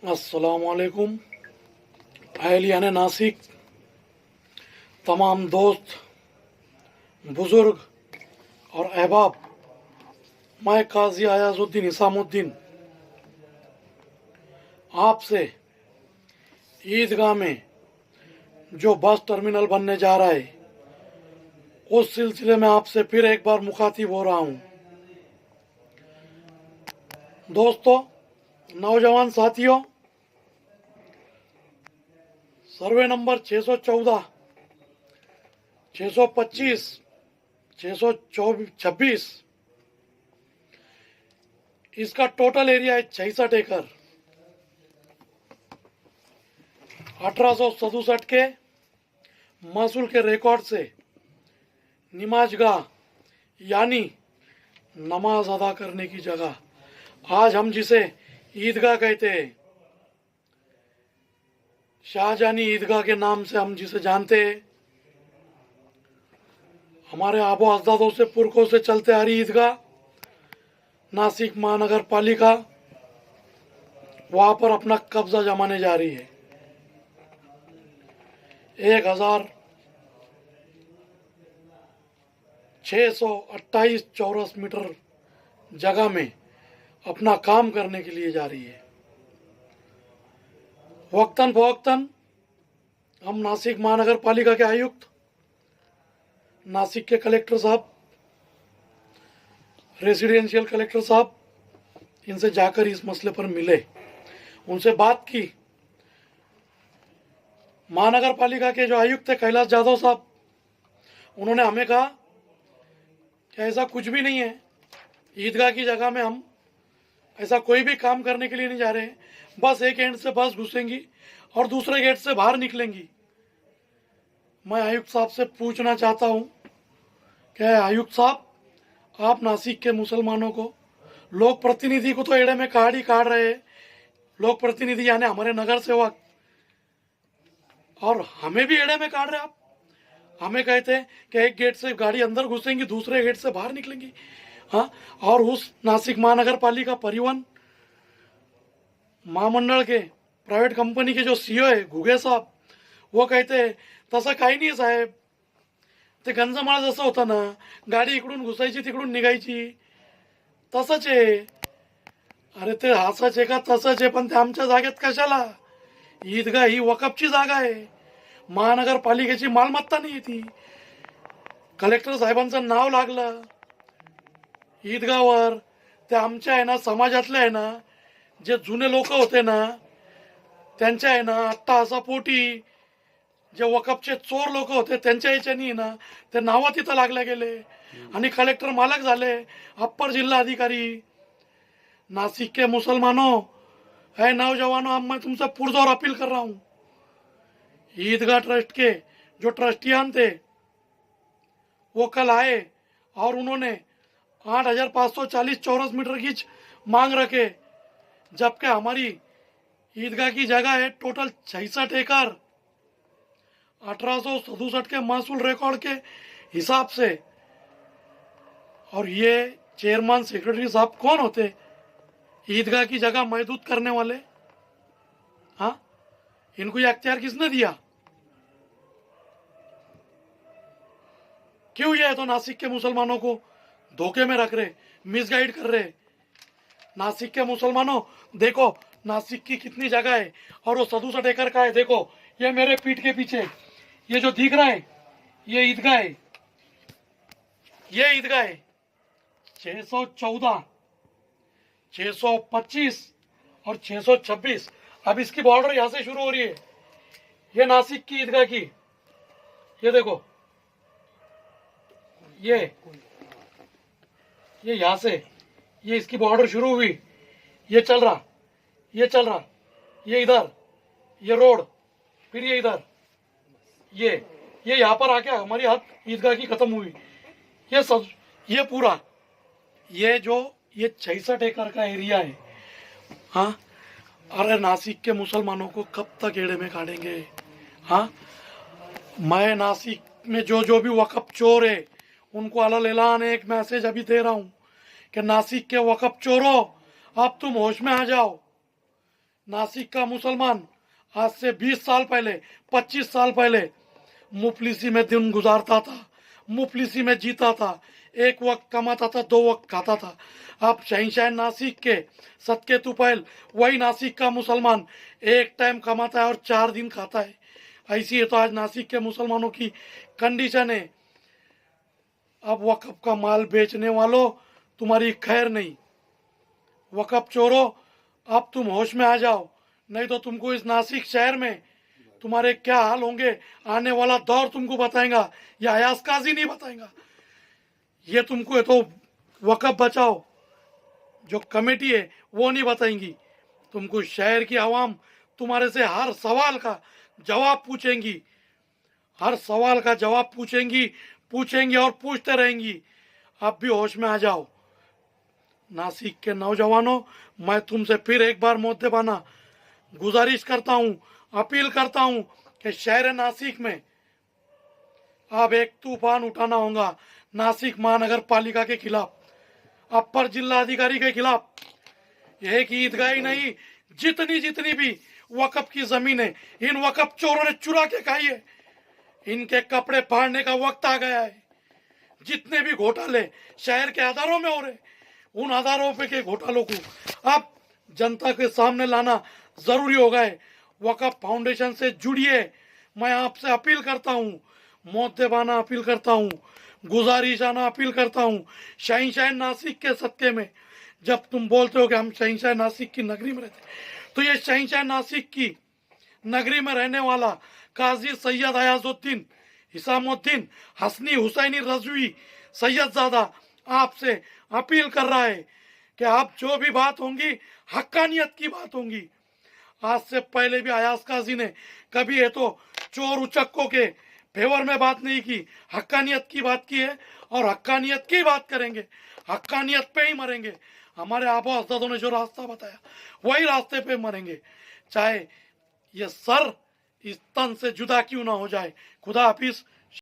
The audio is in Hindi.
अस्सलामुअलैकुम अहलियान नासिक, तमाम दोस्त, बुज़ुर्ग और अहबाब। मैं काजी अयाजुद्दीन इसामुद्दीन आपसे ईदगाह में जो बस टर्मिनल बनने जा रहा है उस सिलसिले में आपसे फिर एक बार मुखातिब हो रहा हूँ। दोस्तों, नौजवान साथियों, सर्वे नंबर 614, 625, 626, इसका टोटल एरिया है 66 एकड़। 1867 के महसूल के रिकॉर्ड से नमाजगाह यानी नमाज अदा करने की जगह, आज हम जिसे ईदगाह कहते हैं, शाहजहानी ईदगाह के नाम से हम जिसे जानते हैं, हमारे आबो अजदादों से पुरखों से चलते आ रही ईदगाह नासिक महानगर पालिका वहां पर अपना कब्जा जमाने जा रही है। 1628 चौरस मीटर जगह में अपना काम करने के लिए जा रही है। वक्तन फवक्तन हम नासिक महानगर पालिका के आयुक्त, नासिक के कलेक्टर साहब, रेसिडेंशियल कलेक्टर साहब, इनसे जाकर इस मसले पर मिले, उनसे बात की। महानगर पालिका के जो आयुक्त थे कैलाश जाधव साहब, उन्होंने हमें कहा कि ऐसा कुछ भी नहीं है, ईदगाह की जगह में हम ऐसा कोई भी काम करने के लिए नहीं जा रहे हैं, बस एक एंड से बस घुसेंगी और दूसरे गेट से बाहर निकलेंगी। मैं आयुक्त साहब से पूछना चाहता हूं कि आयुक्त साहब, आप नासिक के मुसलमानों को, लोक प्रतिनिधि को तो एड़े में काट ही काट रहे हैं, लोक प्रतिनिधि यानी हमारे नगर सेवक, और हमें भी एड़े में काट रहे आप। हमें कहते हैं कि एक गेट से गाड़ी अंदर घुसेंगी, दूसरे गेट से बाहर निकलेंगी। हाँ, और उस नासिक महानगर पालिका परिवहन महामंडल के प्राइवेट कंपनी के जो सीईओ है घुगे साहब, वो कहते हैं तसं काही नाही साहेब, ते गंजमाळ जसं होतं ना, गाडी इकडून घुसायची तिकडून निघायची, तसंच आहे. अरे ते असंच आहे का तसंच आहे, पण ते आमच्या जागेत कशाला? ईदगाह ही वकफची जागा आहे, महानगरपालिकेची मालमत्ता नाही ती. कलेक्टर साहेबांचं नाव लागलं ईदगाहवर, ते आमच्या आहे ना समाजातले आहे ना, जे जुने लोक होते ना, त्यांच्या आहे ना अट्टाहासापोटी जे वकफचे चोर लोक होते त्यांच्या याच्यानी ना ते नाव तिथं लागले गेले आणि कलेक्टर मालक झाले, अप्पर जिल्हा अधिकारी. नासिक के मुसलमानों, है नौजवानों, अब मैं तुमसे पुरजोर अपील कर रहा हूं, ईदगाह ट्रस्ट के जो ट्रस्टियान थे वो कल आए और उन्होंने 8,540 चौरस मीटर की मांग रखे, जबकि हमारी ईदगाह की जगह है टोटल 66 एकड़। 1867 के महसूल रिकॉर्ड के हिसाब से। और ये चेयरमैन सेक्रेटरी साहब कौन होते ईदगाह की जगह महदूद करने वाले? हाँ, इनको ये अख्तियार किसने दिया? क्यों ये तो नासिक के मुसलमानों को धोखे में रख रहे, मिसगाइड कर रहे? नासिक के मुसलमानों, देखो नासिक की कितनी जगह है और वो 67 एकड़ का है। देखो ये मेरे पीठ के पीछे ये जो दिख रहा है ये ईदगाह है, ये ईदगाह है। 614, 625 और 626। अब इसकी बॉर्डर यहां से शुरू हो रही है, ये नासिक की ईदगाह की, ये देखो, ये यहां से ये इसकी बॉर्डर शुरू हुई, ये चल रहा, ये चल रहा, ये इधर, ये रोड, फिर ये इधर, ये यहां पर आके हमारी हाथ ईदगाह की खत्म हुई। ये सब, ये पूरा, ये जो ये 66 एकड़ का एरिया है। हाँ, अरे नासिक के मुसलमानों को कब तक एड़े में काटेंगे? हाँ, मैं नासिक में जो जो भी वकफ चोर है उनको अलग ऐलान एक मैसेज अभी दे रहा हूं कि नासिक के वकफ चोरों, अब तुम होश में आ जाओ। नासिक का मुसलमान आज से 20 साल पहले, 25 साल पहले मुफलिसी में दिन गुजारता था, मुफलिसी में जीता था, एक वक्त कमाता था, 2 वक्त खाता था। अब शहंशाह नासिक के सदके तुफैल वही नासिक का मुसलमान एक टाइम कमाता है और 4 दिन खाता है। ऐसी है तो आज नासिक के मुसलमानों की कंडीशन है। अब वक़्फ़ का माल बेचने वालों, तुम्हारी खैर नहीं। वक़्फ़ चोरों, अब तुम होश में आ जाओ, नहीं तो तुमको इस नासिक शहर में तुम्हारे क्या हाल होंगे आने वाला दौर तुमको बताएगा, या अयाज काजी नहीं बताएगा। ये तुमको है तो वक़्फ़ बचाओ जो कमेटी है वो नहीं बताएंगी। तुमको शहर की आवाम तुम्हारे से हर सवाल का जवाब पूछेंगी, हर सवाल का जवाब पूछेंगी और पूछते रहेंगी। अब भी होश में आ जाओ। नासिक के नौजवानों, मैं तुमसे फिर एक बार मोहब्बताना गुजारिश करता हूँ, अपील करता हूँ कि शहर नासिक में अब एक तूफान उठाना होगा नासिक महानगर पालिका के खिलाफ, अपर जिला अधिकारी के खिलाफ। एक ईदगाह ही नहीं, जितनी भी वक़्फ़ की जमीन है इन वक़्फ़ चोरों ने चुरा के खाई है। इनके कपड़े फाड़ने का वक्त आ गया है। जितने भी घोटाले शहर के आधारों में हो रहे, उन आधारों पे के घोटालों को अब जनता के सामने लाना जरूरी हो गया है। वक़्फ़ फाउंडेशन से जुड़िए। मैं आपसे अपील करता हूँ, मोहब्बताना अपील करता हूँ, गुजारिशाना अपील करता हूँ। शहंशाह नासिक के सदके में जब तुम बोलते हो कि हम शहंशाह नासिक की नगरी में रहते, तो ये शहंशाह नासिक की नगरी में रहने वाला काजी सैयद अयाजुद्दीन हिसामुद्दीन हसनी हुसैनी रजवी सैयदजादा आपसे अपील कर रहा है कि आप जो भी बात होंगी हक्कानियत की बात होंगी। आज से पहले भी अयाज काजी ने कभी है तो चोर उचक्कों के फेवर में बात नहीं की, हक्कानियत की बात की है और हक्कानियत की बात करेंगे, हक्कानियत पे ही मरेंगे। हमारे आबा अजदादों ने जो रास्ता बताया वही रास्ते पे मरेंगे, चाहे ये सर इस तन से जुदा क्यों ना हो जाए। खुदा हाफिज।